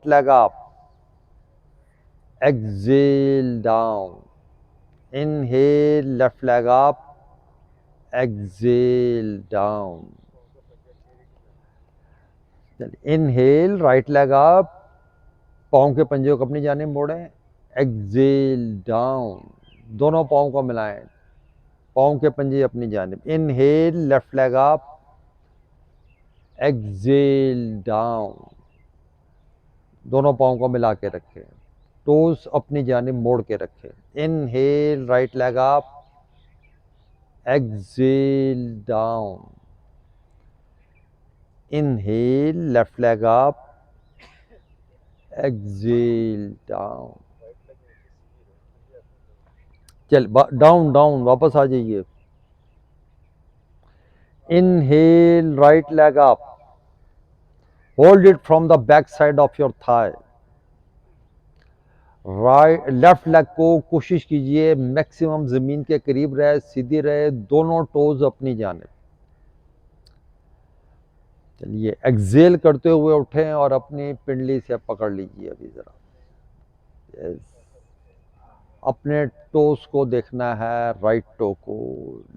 right leg up, exhale down, inhale left leg up, exhale down, inhale right leg up, पाँव के पंजे को अपनी जानिब मोड़ें, एक्सेल डाउन, दोनों पाँव को मिलाएं, पाँव के पंजे अपनी जानिब, inhale left leg up, exhale down, दोनों पाँव को मिला के रखें, टोस अपनी जानिब मोड़ के रखें, inhale right leg up, exhale down, inhale left leg up, exhale down, चल डाउन डाउन वापस आ जाइए, inhale right leg up, hold it from the back side of your thigh, right left leg को कोशिश कीजिए मैक्सिमम जमीन के करीब रहे, सीधी रहे, दोनों टोज अपनी जानिब। चलिए एक्सेल करते हुए उठें और अपनी पिंडली से पकड़ लीजिए अभी जरा, यस, अपने टोस को देखना है, राइट टो को,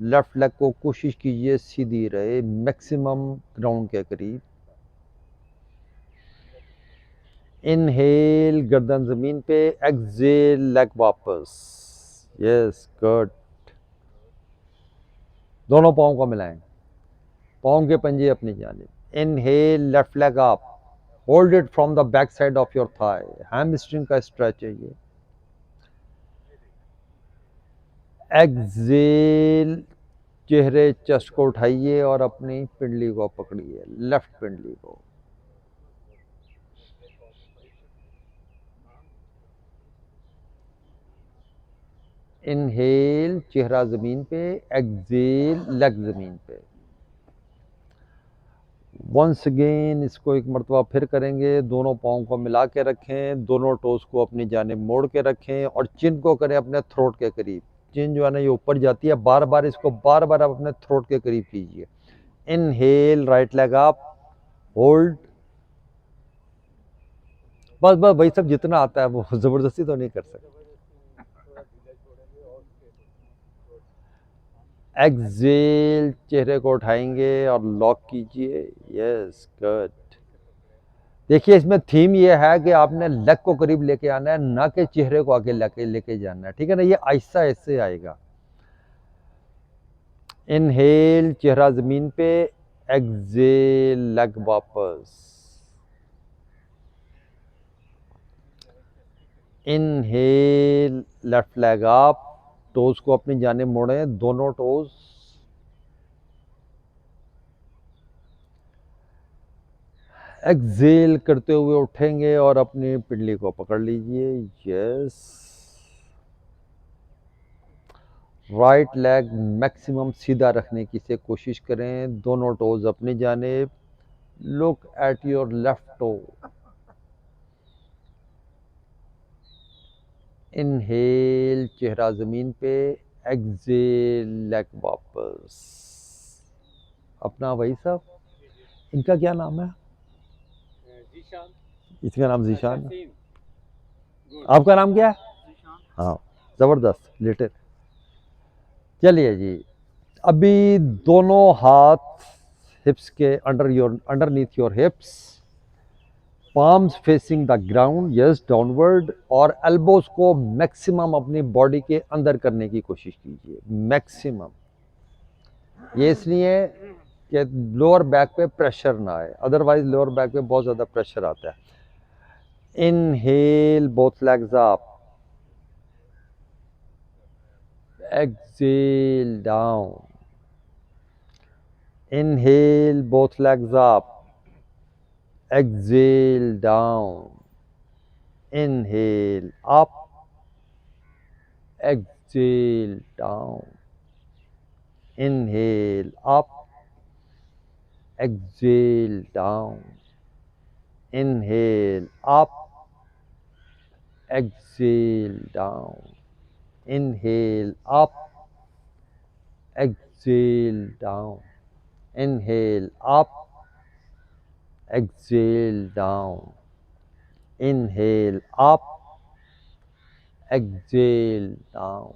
लेफ्ट लेग को कोशिश कीजिए सीधी रहे, मैक्सिमम ग्राउंड के करीब, इनहेल गर्दन जमीन पे, एक्सेल लेग वापस, यस गुड, दोनों पाँव को मिलाएं, पाँव के पंजे अपनी जानिब, inhale left leg up, hold it from the back side of your thigh, hamstring का स्ट्रेच है ये, एक्सेल चेहरे चेस्ट को उठाइए और अपनी पिंडली को पकड़िए, लेफ्ट पिंडली को, इनहेल चेहरा जमीन पे, एक्सेल लेग जमीन पे, वंस अगेन इसको एक मरतबा फिर करेंगे, दोनों पाँव को मिला के रखें, दोनों टोस को अपनी जानिब मोड़ के रखें और चिन को करें अपने थ्रोट के करीब, चिन जो है ना ये ऊपर जाती है, बार बार इसको बार बार आप अपने थ्रोट के करीब कीजिए, inhale right leg up, hold, बस बस वही सब जितना आता है, वो जबरदस्ती तो नहीं कर सकते, एक्सेल चेहरे को उठाएंगे और लॉक कीजिए, यस गुड। देखिए इसमें थीम ये है कि आपने लेग को करीब लेके आना है, ना कि चेहरे को आगे लेके जाना है, ठीक है ना, ये आहिस्ता ऐसे आएगा, इनहेल चेहरा जमीन पे, एक्सेल लेग वापस, inhale left leg up, toes को अपनी जानिब मोड़ें, दोनों टोज, एक्सेल करते हुए उठेंगे और अपनी पिंडली को पकड़ लीजिए, यस, राइट लेग मैक्सिमम सीधा रखने की से कोशिश करें, दोनों टोज अपनी जानिब, look at your left toe, inhale चेहरा जमीन पे, एक्सेल लेग वापस, अपना वही सब, इनका क्या नाम है, इसका नाम जीशान है, आपका नाम क्या है, हाँ जबरदस्त लेटे, चलिए जी, अभी दोनों हाथ हिप्स के underneath your hips, palms facing the ground, yes downward, और एल्बोज को मैक्सिमम अपनी बॉडी के अंदर करने की कोशिश कीजिए, मैक्सिमम, ये इसलिए कि लोअर बैक पे प्रेशर ना आए, अदरवाइज लोअर बैक पे बहुत ज़्यादा प्रेशर आता है, inhale both legs up, exhale down, inhale both legs up, exhale down, inhale up, exhale down, inhale up, exhale down, inhale up, exhale down, inhale up, exhale down, inhale up, exhale down, inhale up, exhale down.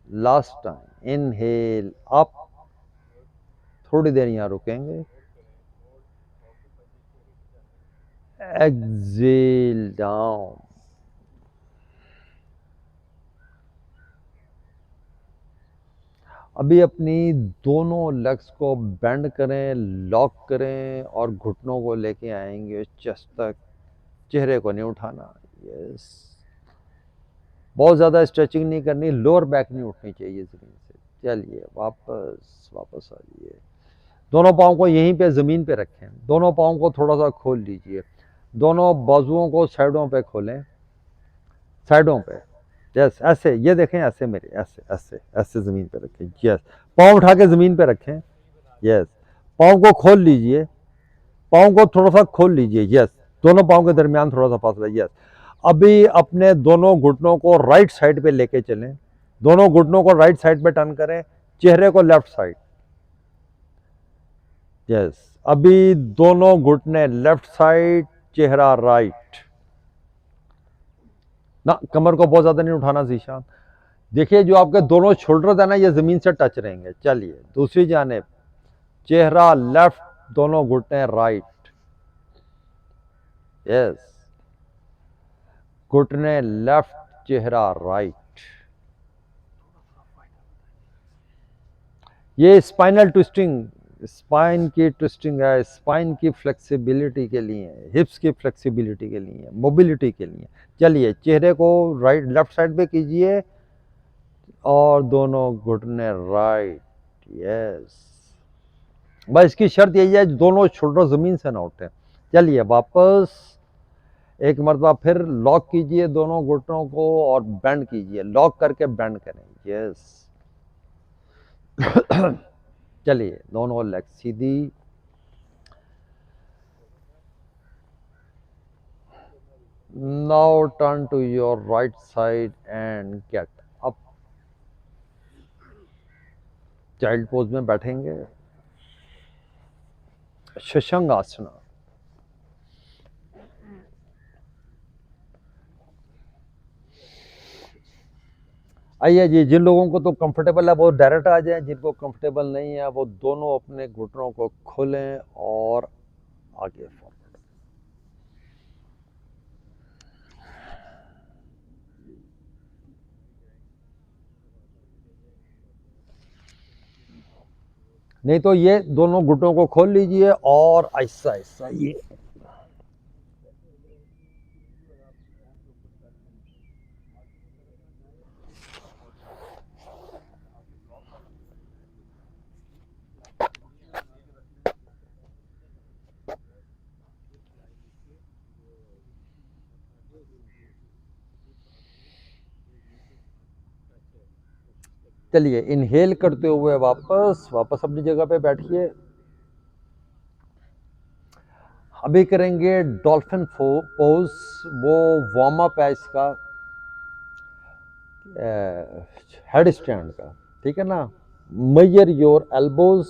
Last time, inhale up, थोड़ी देर यहाँ रुकेंगे, exhale down. अभी अपनी दोनों legs को bend करें, lock करें और घुटनों को लेके आएंगे चेस्ट तक, चेहरे को नहीं उठाना। यस, बहुत ज़्यादा स्ट्रेचिंग नहीं करनी, लोअर बैक नहीं उठनी चाहिए ज़मीन से। चलिए वापस वापस आ जाइए। दोनों पाँव को यहीं पे ज़मीन पे रखें, दोनों पाँव को थोड़ा सा खोल लीजिए, दोनों बाजुओं को साइडों पे खोलें, साइडों पे। यस, ऐसे, ये देखें ऐसे, मेरे ऐसे ऐसे ऐसे ज़मीन पे रखें। यस, पाँव उठा के ज़मीन पे रखें। यस, पाँव को खोल लीजिए, पाँव को थोड़ा सा खोल लीजिए। यस, दोनों पाँव के दरमियान थोड़ा सा फासला। यस, अभी अपने दोनों घुटनों को राइट साइड पे लेके चलें, दोनों घुटनों को राइट साइड पे टर्न करें, चेहरे को लेफ्ट साइड। यस, अभी दोनों घुटने लेफ्ट साइड, चेहरा राइट। ना, कमर को बहुत ज्यादा नहीं उठाना जीशान। देखिए जो आपके दोनों शोल्डर है ना, ये जमीन से टच रहेंगे। चलिए दूसरी जानिब, चेहरा लेफ्ट, दोनों घुटने राइट। यस, घुटने लेफ्ट, चेहरा राइट। ये स्पाइनल ट्विस्टिंग, स्पाइन की ट्विस्टिंग है, स्पाइन की फ्लेक्सिबिलिटी के लिए, हिप्स की फ्लेक्सिबिलिटी के लिए, मोबिलिटी के लिए। चलिए चेहरे को राइट लेफ्ट साइड पे कीजिए और दोनों घुटने राइट। यस, बस इसकी शर्त यही है दोनों शोल्डर जमीन से ना उठे। चलिए वापस एक मरतबा फिर लॉक कीजिए दोनों घुटनों को और बेंड कीजिए, लॉक करके बेंड करें। यस चलिए दोनों लेग सीधी। Now turn to your right side and get up. Child pose में बैठेंगे, शशंग आसना। आइए जी, जिन लोगों को तो कंफर्टेबल है वो डायरेक्ट आ जाएं, जिनको कंफर्टेबल नहीं है वो दोनों अपने घुटनों को खोलें और आगे फॉरवर्ड। नहीं तो ये दोनों घुटनों को खोल लीजिए और ऐसा ऐसा ये। चलिए इनहेल करते हुए वापस वापस अपनी जगह पे बैठिए। अभी करेंगे डॉल्फिन पोज, वो वार्म अप है इसका, हेड स्टैंड का, ठीक है ना। Major your elbows,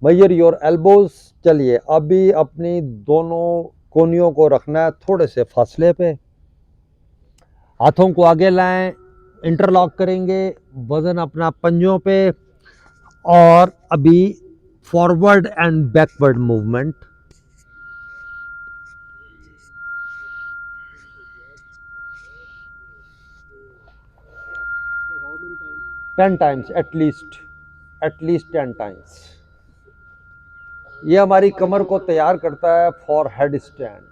major your elbows. चलिए अभी अपनी दोनों कोनियों को रखना है थोड़े से फासले पे, हाथों को आगे लाएं, इंटरलॉक करेंगे, वजन अपना पंजों पे, और अभी forward and backward movement. Ten times at least, at least 10 times. ये हमारी कमर को तैयार करता है फॉर हेड स्टैंड।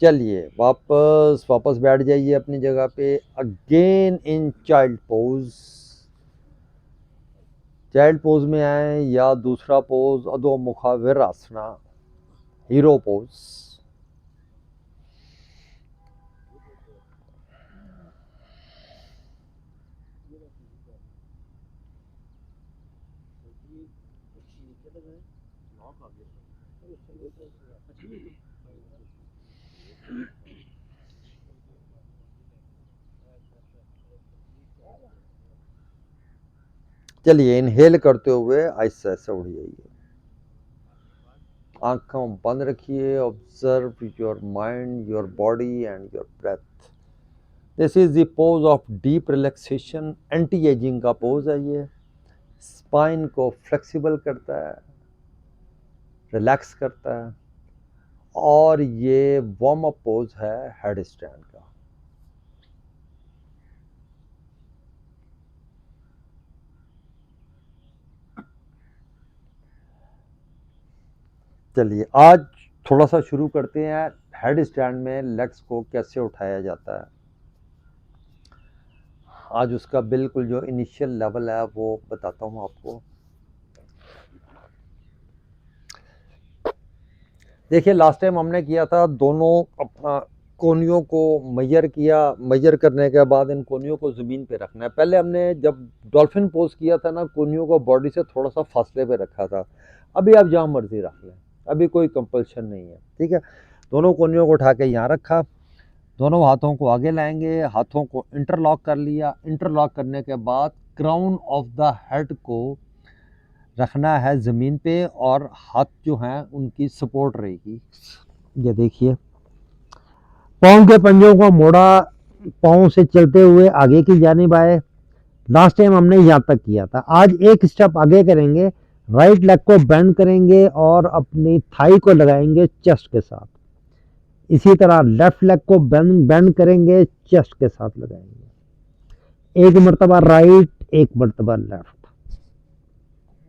चलिए वापस वापस बैठ जाइए अपनी जगह पे, again in child pose. Child pose में आए या दूसरा pose adho mukha virasana, hero pose. चलिए इनहेल करते हुए आहिस्ते आहिस्ते उड़ जाइए, आंखों बंद रखिए, observe your mind, your body and your breath. This is the pose of deep relaxation, anti ageing का पोज है ये। स्पाइन को फ्लेक्सिबल करता है, रिलैक्स करता है, और ये वार्म अप पोज है हेड स्टैंड का। चलिए आज थोड़ा सा शुरू करते हैं हेड स्टैंड में लेग्स को कैसे उठाया जाता है। आज उसका बिल्कुल जो इनिशियल लेवल है वो बताता हूँ आपको। देखिए लास्ट टाइम हमने किया था, दोनों अपना कोनियों को मेजर किया, मेजर करने के बाद इन कोनियों को ज़मीन पे रखना है। पहले हमने जब डॉल्फिन पोज किया था ना, कोनियों को बॉडी से थोड़ा सा फासले पे रखा था। अभी आप जहाँ मर्जी रख लें, अभी कोई कंपल्शन नहीं है, ठीक है। दोनों कोनियों को उठा के यहाँ रखा, दोनों हाथों को आगे लाएंगे, हाथों को इंटरलॉक कर लिया। इंटरलॉक करने के बाद क्राउन ऑफ द हेड को रखना है ज़मीन पे, और हाथ जो हैं उनकी सपोर्ट रहेगी। ये देखिए, पाँव के पंजों को मोड़ा, पाँव से चलते हुए आगे की जानिब आए। लास्ट टाइम हमने यहाँ तक किया था, आज एक स्टेप आगे करेंगे। राइट लेग को बेंड करेंगे और अपनी थाई को लगाएंगे चेस्ट के साथ। इसी तरह लेफ्ट लेग को बेंड करेंगे, चेस्ट के साथ लगाएंगे। एक मर्तबा राइट, एक मर्तबा लेफ्ट,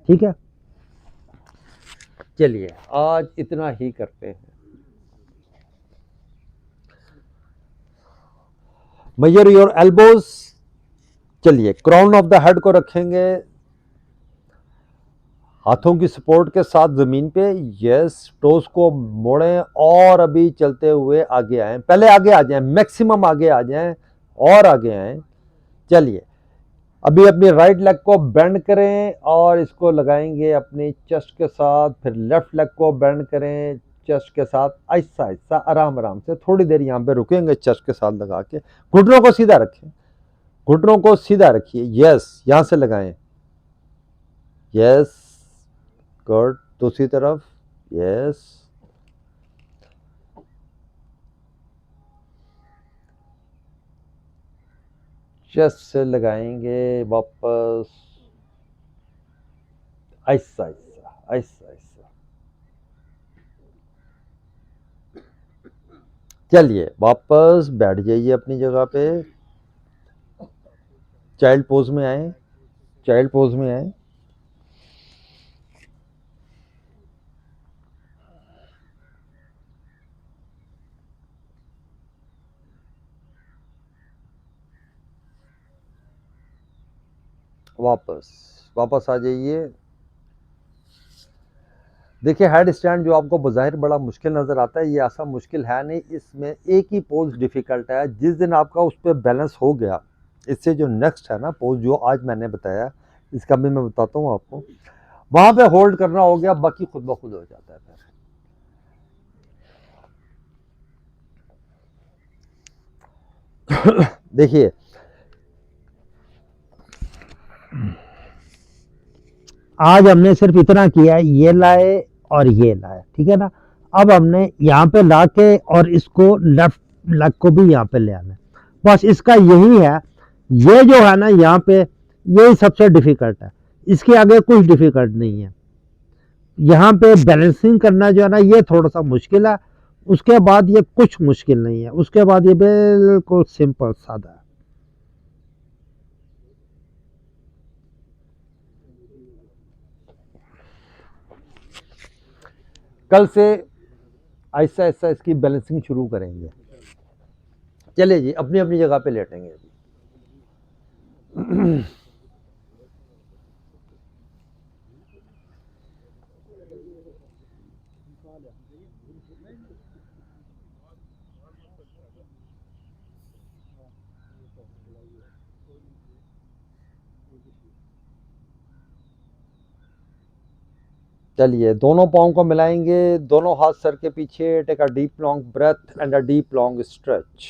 ठीक है। चलिए आज इतना ही करते हैं। Major your elbows. चलिए क्राउन ऑफ द हेड को रखेंगे हाथों की सपोर्ट के साथ ज़मीन पे। यस, टोस को मोड़ें और अभी चलते हुए आगे आएं। पहले आगे आ जाएं, मैक्सिमम आगे आ जाएं और आगे आएं। चलिए अभी अपनी राइट लेग को बेंड करें और इसको लगाएंगे अपनी चेस्ट के साथ। फिर लेफ्ट लेग को बेंड करें चेस्ट के साथ, आहिस्ता आहिस्ता आराम आराम से। थोड़ी देर यहाँ पे रुकेंगे चेस्ट के साथ लगा के। घुटनों को सीधा रखें, घुटनों को सीधा रखिए। यस, यहाँ से लगाएं। Yes, good. दूसरी तरफ। यस, चेस्ट से लगाएंगे वापस, आहिस्ता आहिस्ता आहिस्ता आहिस्ता। चलिए वापस बैठ जाइए अपनी जगह पे, चाइल्ड पोज में आए, चाइल्ड पोज में आए। वापस वापस आ जाइए। देखिए हेड स्टैंड जो आपको बज़ाहिर बड़ा मुश्किल नज़र आता है, ये ऐसा मुश्किल है नहीं। इसमें एक ही पोज डिफ़िकल्ट है। जिस दिन आपका उस पर बैलेंस हो गया, इससे जो नेक्स्ट है ना पोज जो आज मैंने बताया, इसका भी मैं बताता हूँ आपको, वहाँ पे होल्ड करना हो गया, बाकी खुद ब खुद हो जाता है। फिर देखिए आज हमने सिर्फ इतना किया, ये लाए और ये लाए, ठीक है ना। अब हमने यहाँ पे ला के और इसको लेफ्ट लेग को भी यहाँ पे ले आना है। बस इसका यही है। ये जो है ना यहाँ पे, यही सबसे डिफिकल्ट है। इसके आगे कुछ डिफिकल्ट नहीं है। यहाँ पे बैलेंसिंग करना जो है ना, ये थोड़ा सा मुश्किल है। उसके बाद ये कुछ मुश्किल नहीं है, उसके बाद ये बिल्कुल सिंपल सादा है। कल से आहिस्ता आहिस्ता इसकी बैलेंसिंग शुरू करेंगे। चलिए जी अपनी अपनी जगह पे लेटेंगे अभी। चलिए दोनों पाँव को मिलाएंगे, दोनों हाथ सर के पीछे। Take a deep long breath and a deep long stretch.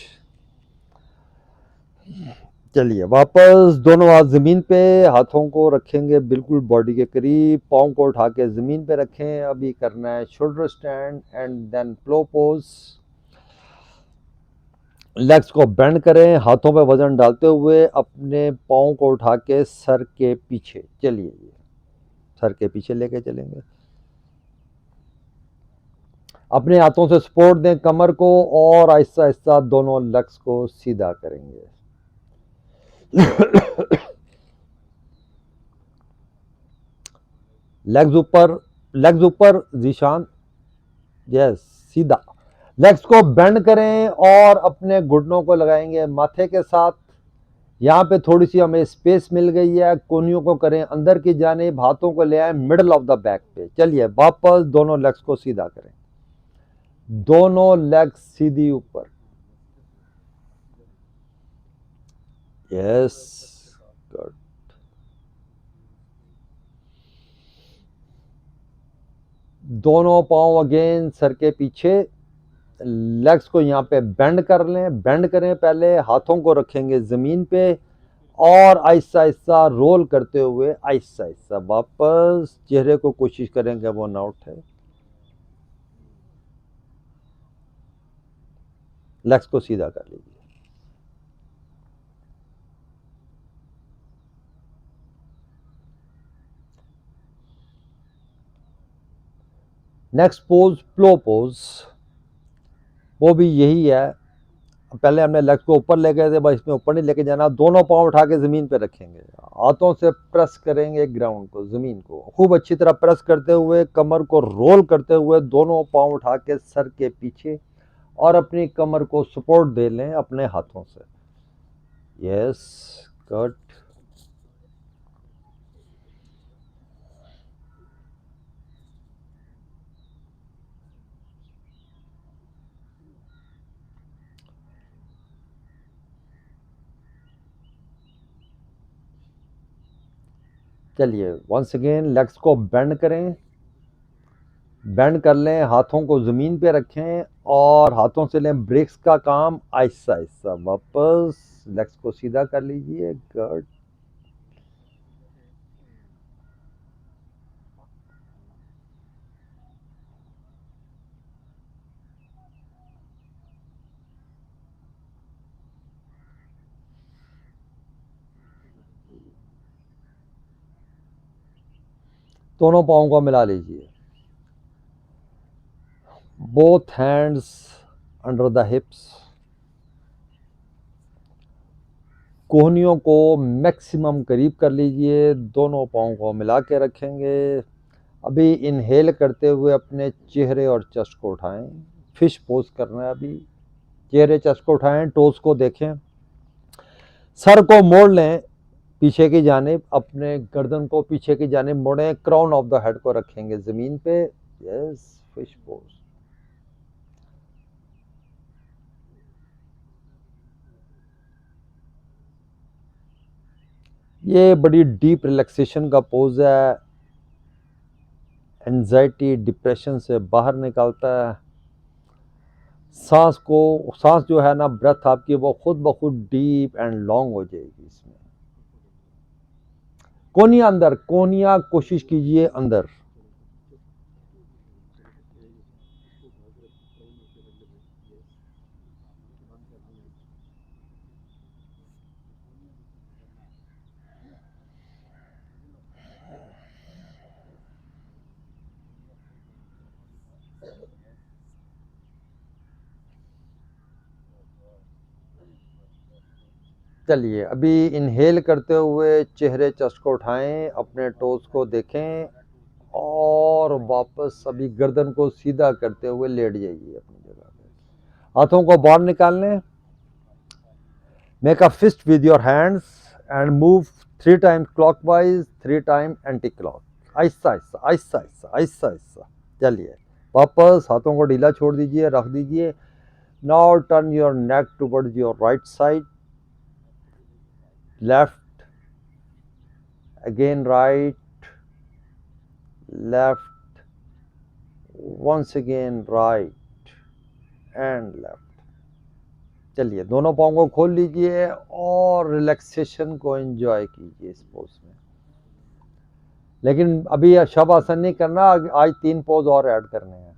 चलिए वापस दोनों हाथ ज़मीन पे, हाथों को रखेंगे बिल्कुल बॉडी के करीब, पाँव को उठा के ज़मीन पे रखें। अभी करना है shoulder stand and then plough pose. Legs को बेंड करें, हाथों पे वजन डालते हुए अपने पाँव को उठा के सर के पीछे, चलिए सर के पीछे लेके चलेंगे। अपने हाथों से सपोर्ट दें कमर को और आहिस्ता आहिस्ता दोनों लेग्स को सीधा करेंगे। लेग्स ऊपर, लेग्स ऊपर जीशान, यस सीधा। लेग्स को बेंड करें और अपने घुटनों को लगाएंगे माथे के साथ। यहाँ पे थोड़ी सी हमें स्पेस मिल गई है, कोहनियों को करें अंदर की जानिब, हाथों को ले आए मिडल ऑफ द बैक पे। चलिए वापस दोनों लेग्स को सीधा करें, दोनों लेग्स सीधी ऊपर, यस गुड। दोनों पांव अगेन सर के पीछे, लेग्स को यहाँ पे बेंड कर लें, बेंड करें, पहले हाथों को रखेंगे ज़मीन पे और आहिस्ता आहिस्ता रोल करते हुए आहिस्ता आहिस्ता वापस चेहरे को कोशिश करेंगे वो ना उठे। लेग्स को सीधा कर लीजिए। नेक्स्ट पोज प्लो पोज, वो भी यही है। पहले हमने लेग्स को ऊपर ले गए थे, बस इसमें ऊपर नहीं लेके जाना, दोनों पांव उठा के ज़मीन पे रखेंगे, हाथों से प्रेस करेंगे ग्राउंड को, ज़मीन को खूब अच्छी तरह प्रेस करते हुए, कमर को रोल करते हुए दोनों पांव उठा के सर के पीछे और अपनी कमर को सपोर्ट दे लें अपने हाथों से, यस गुड। चलिए वंस अगेन लेग्स को बेंड करें, बेंड कर लें, हाथों को ज़मीन पे रखें और हाथों से लें ब्रेक्स का काम, आहिस्ता आहिस्ता वापस लेग्स को सीधा कर लीजिए, गुड। दोनों पाँव को मिला लीजिए, both hands under the hips, कोहनियों को मैक्सिमम करीब कर लीजिए, दोनों पाँव को मिला के रखेंगे। अभी इनहेल करते हुए अपने चेहरे और चेस्ट को उठाएं, फिश पोज करना है अभी। चेहरे चेस्ट को उठाएं, टोस को देखें, सर को मोड़ लें पीछे की जानिब, अपने गर्दन को पीछे की जानिब मोड़ें, क्राउन ऑफ द हेड को रखेंगे ज़मीन पे, यस फिश पोज। ये बड़ी डीप रिलैक्सेशन का पोज है, एंजाइटी डिप्रेशन से बाहर निकालता है। सांस को, सांस जो है ना ब्रेथ आपकी, वो खुद ब खुद डीप एंड लॉन्ग हो जाएगी इसमें। कोनिया अंदर, कोनिया कोशिश कीजिए अंदर, चलिए अभी इनहेल करते हुए चेहरे चेस्ट को उठाएं, अपने टोस को देखें और वापस अभी गर्दन को सीधा करते हुए लेट जाइए अपनी जगह पे, हाथों को बाहर निकाल लें, make a fist with your hands and move 3 time clockwise, 3 time anti clock, आहिस्ता आहिस्ता आहिस्ता आहिस्ता आहिस्ता आहिस्ता। चलिए वापस हाथों को ढीला छोड़ दीजिए, रख दीजिए। Now turn your neck towards your right side, left, again right, left, once again right and left. चलिए दोनों पाँव को खोल लीजिए और रिलैक्सेशन को एंजॉय कीजिए इस पोज में। लेकिन अभी शव आसन नहीं करना, आज 3 पोज और ऐड करने हैं।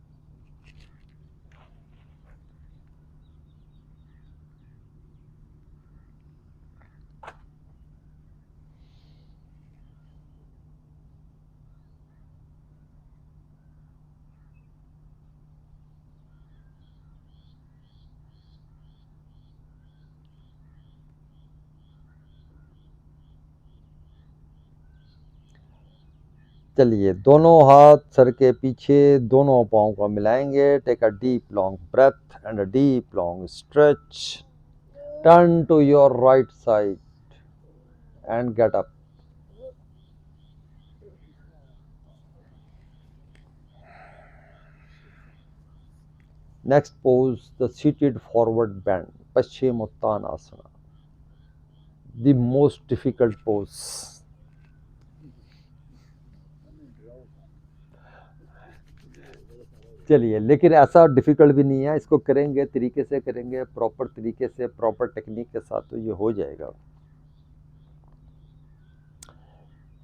चलिए दोनों हाथ सर के पीछे, दोनों पाँव को मिलाएंगे। Take a deep long breath and a deep long stretch. Turn to your right side and get up. Next pose, the seated forward bend, Paschimottanasana, the most difficult pose. चलिए, लेकिन ऐसा डिफ़िकल्ट भी नहीं है, इसको करेंगे तरीके से करेंगे, प्रॉपर तरीके से, प्रॉपर टेक्निक के साथ तो ये हो जाएगा।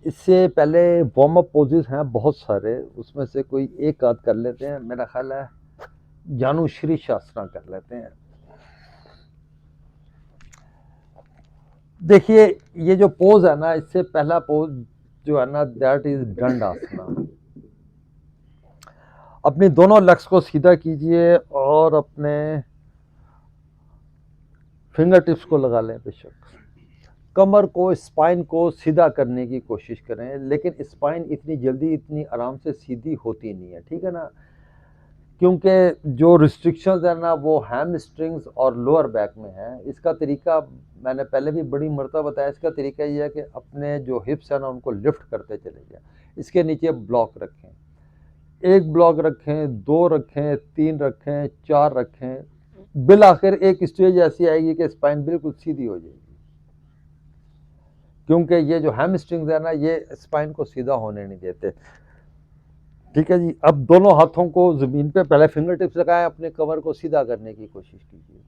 इससे पहले वार्म अप पोजेस हैं बहुत सारे, उसमें से कोई एक आध कर लेते हैं। मेरा ख्याल है जानुश्री शास्त्रा कर लेते हैं। देखिए ये जो पोज है ना, इससे पहला पोज जो है ना, दैट इज दंडासना। अपनी दोनों लेग्स को सीधा कीजिए और अपने फिंगर टिप्स को लगा लें। बेशक कमर को, स्पाइन को सीधा करने की कोशिश करें, लेकिन स्पाइन इतनी जल्दी, इतनी आराम से सीधी होती नहीं है, ठीक है ना, क्योंकि जो रिस्ट्रिक्शंस है ना वो हैम स्ट्रिंग्स और लोअर बैक में है। इसका तरीका मैंने पहले भी बड़ी मरतबा बताया। इसका तरीका ये है कि अपने जो हिप्स है ना उनको लिफ्ट करते चले जाएं। इसके नीचे ब्लॉक रखें, 1 ब्लॉक रखें, 2 रखें, 3 रखें, 4 रखें। बिल आखिर एक स्टेज ऐसी आएगी कि स्पाइन बिल्कुल सीधी हो जाएगी, क्योंकि ये जो हैम स्ट्रिंग्स है ना ये स्पाइन को सीधा होने नहीं देते। ठीक है जी। अब दोनों हाथों को जमीन पे, पहले फिंगर टिप्स लगाएं, अपने कमर को सीधा करने की कोशिश कीजिए।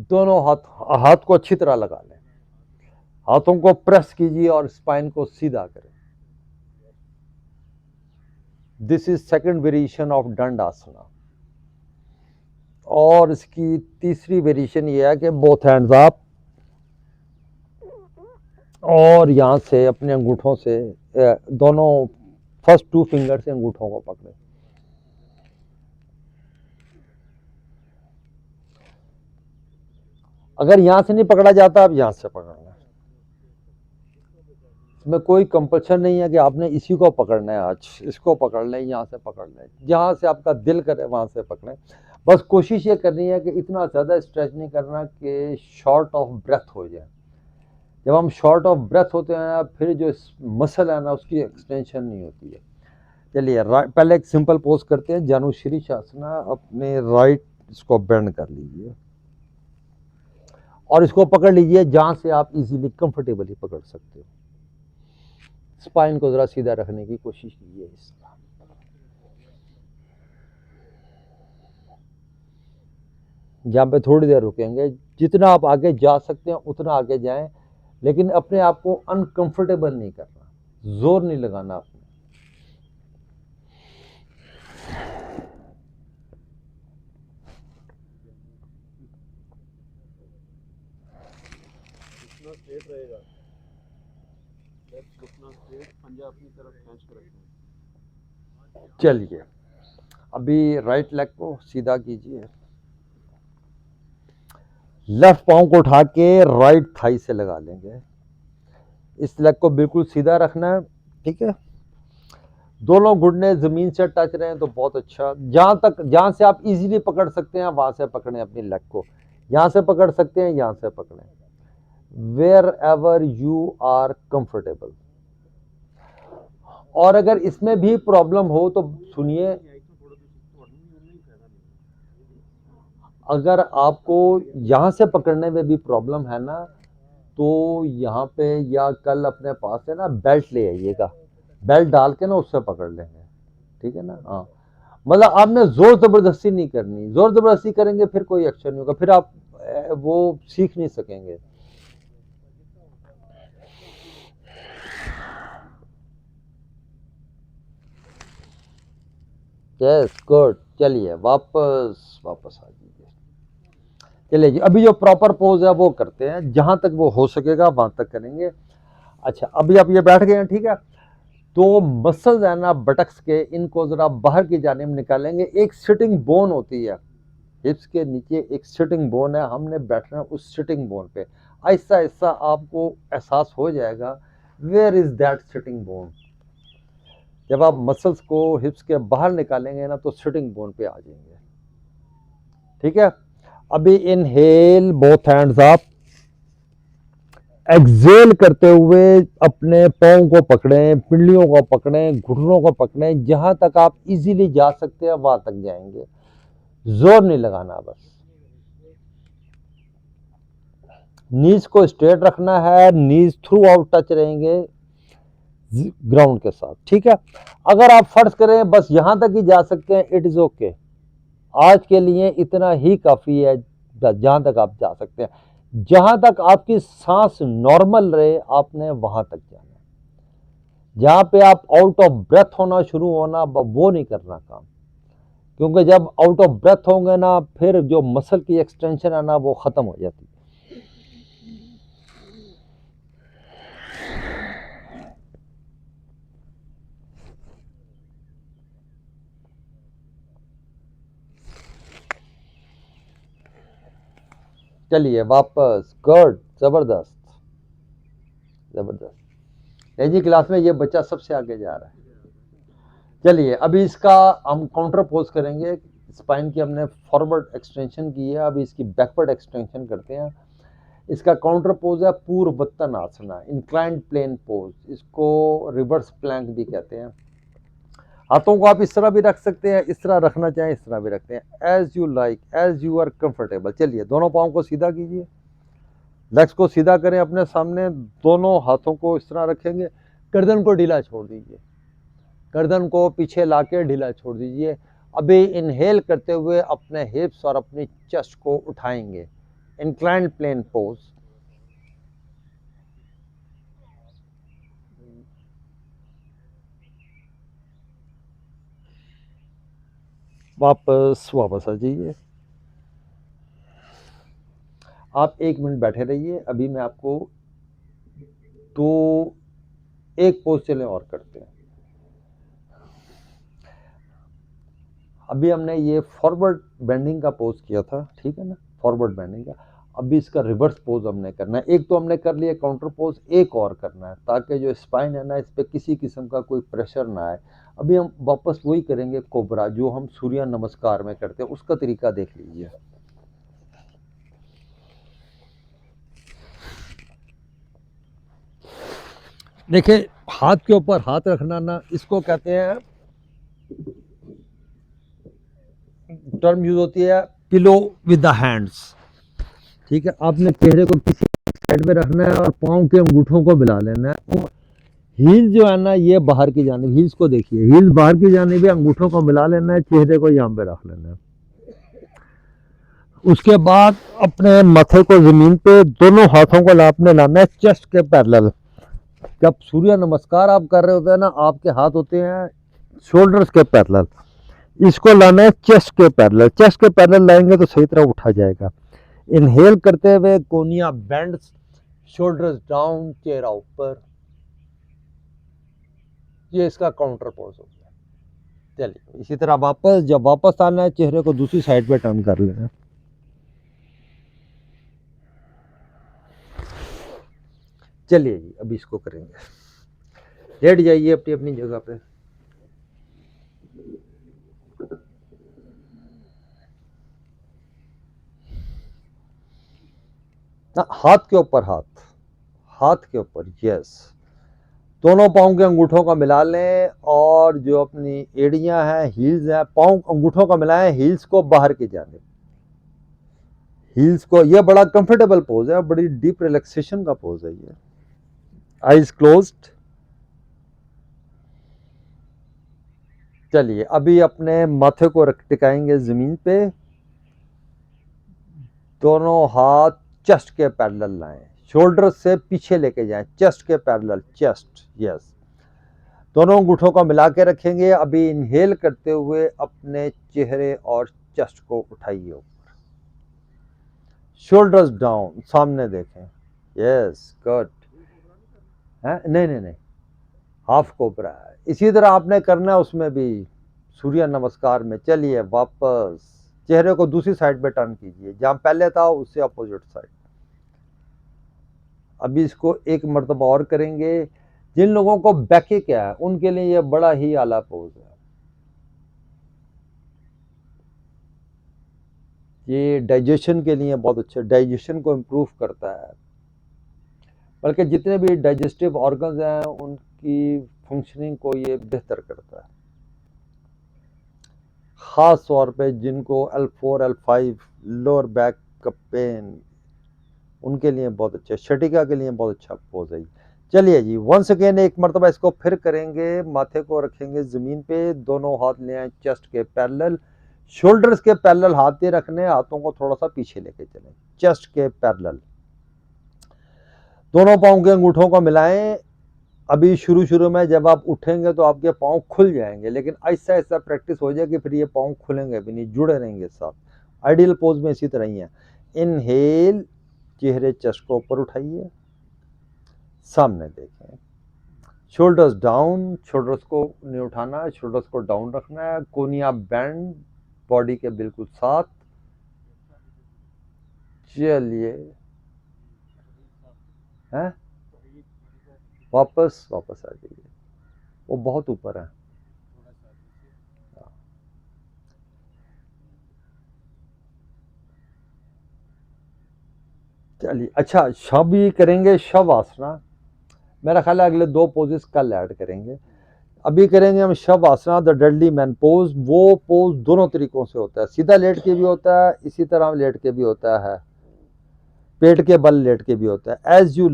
दोनों हाथ को अच्छी तरह लगा लें, हाथों को प्रेस कीजिए और स्पाइन को सीधा करें। This is second variation of Dandasana. और इसकी तीसरी वेरिएशन ये है कि बोथ हैंड्स अप और यहां से अपने अंगूठों से, दोनों फर्स्ट 2 फिंगर से अंगूठों को पकड़ें। अगर यहां से नहीं पकड़ा जाता, अब यहां से पकड़ना है। इसमें कोई कंपल्शन नहीं है कि आपने इसी को पकड़ना है, आज इसको पकड़ लें, यहाँ से पकड़ लें, जहाँ से आपका दिल करे वहाँ से पकड़ें। बस कोशिश ये करनी है कि इतना ज़्यादा स्ट्रेच नहीं करना कि शॉर्ट ऑफ ब्रेथ हो जाए। जब हम शॉर्ट ऑफ ब्रेथ होते हैं ना, फिर जो मसल है ना उसकी एक्सटेंशन नहीं होती है। चलिए पहले एक सिंपल पोज करते हैं, जानुश्री शासना। अपने राइट इसको बेंड कर लीजिए और इसको पकड़ लीजिए जहाँ से आप इजीली कंफर्टेबली पकड़ सकते हो। स्पाइन को जरा सीधा रखने की कोशिश कीजिए इस तरह। यहाँ पे थोड़ी देर रुकेंगे, जितना आप आगे जा सकते हैं उतना आगे जाएं, लेकिन अपने आप को अनकंफर्टेबल नहीं करना, जोर नहीं लगाना अपने। चलिए अभी राइट लेग को सीधा कीजिए, लेफ्ट पाँव को उठा के राइट थाई से लगा लेंगे। इस लेग को बिल्कुल सीधा रखना है, ठीक है। दोनों घुटने जमीन से टच रहे हैं तो बहुत अच्छा। जहां से आप इजीली पकड़ सकते हैं वहां से पकड़ें अपनी लेग को। यहां से पकड़ सकते हैं, यहां से पकड़ें, wherever you are comfortable. और अगर इसमें भी प्रॉब्लम हो तो सुनिए, अगर आपको यहां से पकड़ने में भी प्रॉब्लम है ना, तो यहाँ पे या कल अपने पास है ना बेल्ट ले आइएगा, बेल्ट डाल के ना उससे पकड़ लेंगे, ठीक है ना। हाँ, मतलब आपने जोर जबरदस्ती नहीं करनी, जोर जबरदस्ती करेंगे फिर कोई एक्शन नहीं होगा, फिर आप वो सीख नहीं सकेंगे। Yes good. चलिए वापस वापस आ जाइए। चलिए जी, अभी जो प्रॉपर पोज है वो करते हैं, जहां तक वो हो सकेगा वहां तक करेंगे। अच्छा, अभी आप ये बैठ गए हैं, ठीक है। तो मसल्स है ना बटक्स के, इनको जरा बाहर की जानिब निकालेंगे। एक सिटिंग बोन होती है हिप्स के नीचे, एक सिटिंग बोन है, हमने बैठना उस सिटिंग बोन पे। ऐसा ऐसा आपको एहसास हो जाएगा where is that sitting bone. जब आप मसल्स को हिप्स के बाहर निकालेंगे ना तो सिटिंग बोन पे आ जाएंगे, ठीक है। अभी inhale both hands up, exhale करते हुए अपने पाँव को पकड़ें, पिंडलियों को पकड़ें, घुटनों को पकड़ें, जहां तक आप इजीली जा सकते हैं वहां तक जाएंगे, जोर नहीं लगाना बस। नीज को स्ट्रेट रखना है, नीज थ्रू आउट टच रहेंगे ग्राउंड के साथ, ठीक है। अगर आप फर्ज करें बस यहां तक ही जा सकते हैं, इट इज ओके। आज के लिए इतना ही काफी है, जहां तक आप जा सकते हैं, जहां तक आपकी सांस नॉर्मल रहे आपने वहां तक जाना है। जहां पे आप आउट ऑफ ब्रेथ होना शुरू होना, वो नहीं करना काम, क्योंकि जब आउट ऑफ ब्रेथ होंगे ना फिर जो मसल की एक्सटेंशन है ना वो खत्म हो जाती है। चलिए वापस, गुड, जबरदस्त जबरदस्त। जी क्लास में ये बच्चा सबसे आगे जा रहा है। चलिए अभी इसका हम काउंटर पोज करेंगे। स्पाइन की हमने फॉरवर्ड एक्सटेंशन की है, अभी इसकी बैकवर्ड एक्सटेंशन करते हैं। इसका काउंटर पोज है पूर्ववत्तन आसना, इंक्लाइंड प्लेन पोज, इसको रिवर्स प्लैंक भी कहते हैं। हाथों को आप इस तरह भी रख सकते हैं, इस तरह रखना चाहें इस तरह भी रखते हैं, as you like, as you are comfortable. चलिए दोनों पाँव को सीधा कीजिए, लेग्स को सीधा करें अपने सामने, दोनों हाथों को इस तरह रखेंगे, गर्दन को ढीला छोड़ दीजिए, गर्दन को पीछे लाके ढीला छोड़ दीजिए। अभी इनहेल करते हुए अपने हिप्स और अपनी चेस्ट को उठाएंगे, इंक्लाइंड प्लेन पोज। वापस वापस आ जाइए। आप 1 मिनट बैठे रहिए, अभी मैं आपको तो एक पोज चले और करते हैं। अभी हमने ये फॉरवर्ड बेंडिंग का पोज किया था, ठीक है ना, फॉरवर्ड बेंडिंग का। अभी इसका रिवर्स पोज हमने करना है। एक तो हमने कर लिया काउंटर पोज, एक और करना है ताकि जो स्पाइन है ना इस पर किसी किस्म का कोई प्रेशर ना आए। अभी हम वापस वही करेंगे कोबरा, जो हम सूर्य नमस्कार में करते हैं, उसका तरीका देख लीजिए। देखिए हाथ के ऊपर हाथ रखना ना, इसको कहते हैं, टर्म यूज होती है पिलो विद द हैंड्स, ठीक है। आपने चेहरे को किसी साइड में रखना है और पाँव के अंगूठों को मिला लेना है। हील जो है ना ये बाहर की जानिब, हील्स को देखिए, हील्स बाहर की जानिब है, अंगूठों को मिला लेना है, चेहरे को यहाँ पे रख लेना है। उसके बाद अपने माथे को जमीन पे दोनों हाथों को आपने लाना है चेस्ट के पैरेलल। जब सूर्य नमस्कार आप कर रहे होते हैं ना, आपके हाथ होते हैं शोल्डर्स के पैरेलल, इसको लाना है चेस्ट के पैरेलल। चेस्ट के पैरेलल लाएंगे तो सही तरह उठा जाएगा। इनहेल करते हुए कोनिया बेंड्स, शोल्डर्स डाउन, चेहरा ऊपर, ये इसका काउंटर पोज हो गया। चलिए इसी तरह वापस, जब वापस आना है चेहरे को दूसरी साइड पे टर्न कर लेना। चलिए जी अभी इसको करेंगे, लेट जाइए अपनी अपनी जगह पे। हाथ के ऊपर हाथ, हाथ के ऊपर, यस। दोनों पाँव के अंगूठों का मिला लें और जो अपनी एड़ियां हैं, हील्स हैं, पाँव अंगूठों का मिलाएं, हील्स को बाहर की जाने, हील्स को। ये बड़ा कंफर्टेबल पोज है, बड़ी डीप रिलैक्सेशन का पोज है ये। Eyes closed. चलिए अभी अपने माथे को टिकाएंगे जमीन पे, दोनों हाथ चेस्ट के पैरेलल लाएं, शोल्डर से पीछे लेके जाएं, चेस्ट के पैरेलल, चेस्ट, यस। दोनों अंगूठों को मिला के रखेंगे। अभी इनहेल करते हुए अपने चेहरे और चेस्ट को उठाइए ऊपर, शोल्डर्स डाउन, सामने देखें, यस, गुड। नहीं नहीं नहीं, हाफ कोबरा है। इसी तरह आपने करना है उसमें भी, सूर्य नमस्कार में। चलिए वापस चेहरे को दूसरी साइड पे टर्न कीजिए, जहां पहले था उससे अपोजिट साइड। अभी इसको एक मर्तबा और करेंगे। जिन लोगों को बैके क्या है उनके लिए यह बड़ा ही आला पोज है। ये डाइजेशन के लिए बहुत अच्छा, डाइजेशन को इम्प्रूव करता है, बल्कि जितने भी डाइजेस्टिव ऑर्गन्स हैं उनकी फंक्शनिंग को ये बेहतर करता है। ख़ास तौर पे जिनको L4 L5 लोअर बैक का पेन, उनके लिए बहुत अच्छा, शटिका के लिए बहुत अच्छा पोज है। चलिए जी, वंस अगेन एक मरतबा इसको फिर करेंगे। माथे को रखेंगे ज़मीन पे, दोनों हाथ ले आए चेस्ट के पैरेलल, शोल्डर्स के पैरेलल हाथ ही रखने, हाथों को थोड़ा सा पीछे लेके चलें, चेस्ट के पैरेलल। दोनों पाँव के अंगूठों को मिलाएं। अभी शुरू में जब आप उठेंगे तो आपके पाँव खुल जाएंगे, लेकिन ऐसा ऐसा प्रैक्टिस हो जाएगी फिर ये पाँव खुलेंगे भी नहीं, जुड़े रहेंगे साथ। आइडियल पोज में इसी तरह ही है। इनहेल, चेहरे चेस्ट को ऊपर उठाइए, सामने देखें, शोल्डर्स डाउन, शोल्डर्स को नहीं उठाना है, शोल्डर्स को डाउन रखना है, कोनिया बेंड बॉडी के बिल्कुल साथ। चलिए हैं, वापस आ जाइए, वो बहुत ऊपर है। चलिए अच्छा, शव भी करेंगे, शव आसना। मेरा ख्याल है अगले 2 पोजेस कल ऐड करेंगे। अभी करेंगे हम शव आसना, द डेडली मैन पोज। वो पोज दोनों तरीकों से होता है, सीधा लेट के भी होता है, इसी तरह लेट के भी होता है, पेट के बल लेट के भी होता है, एज यू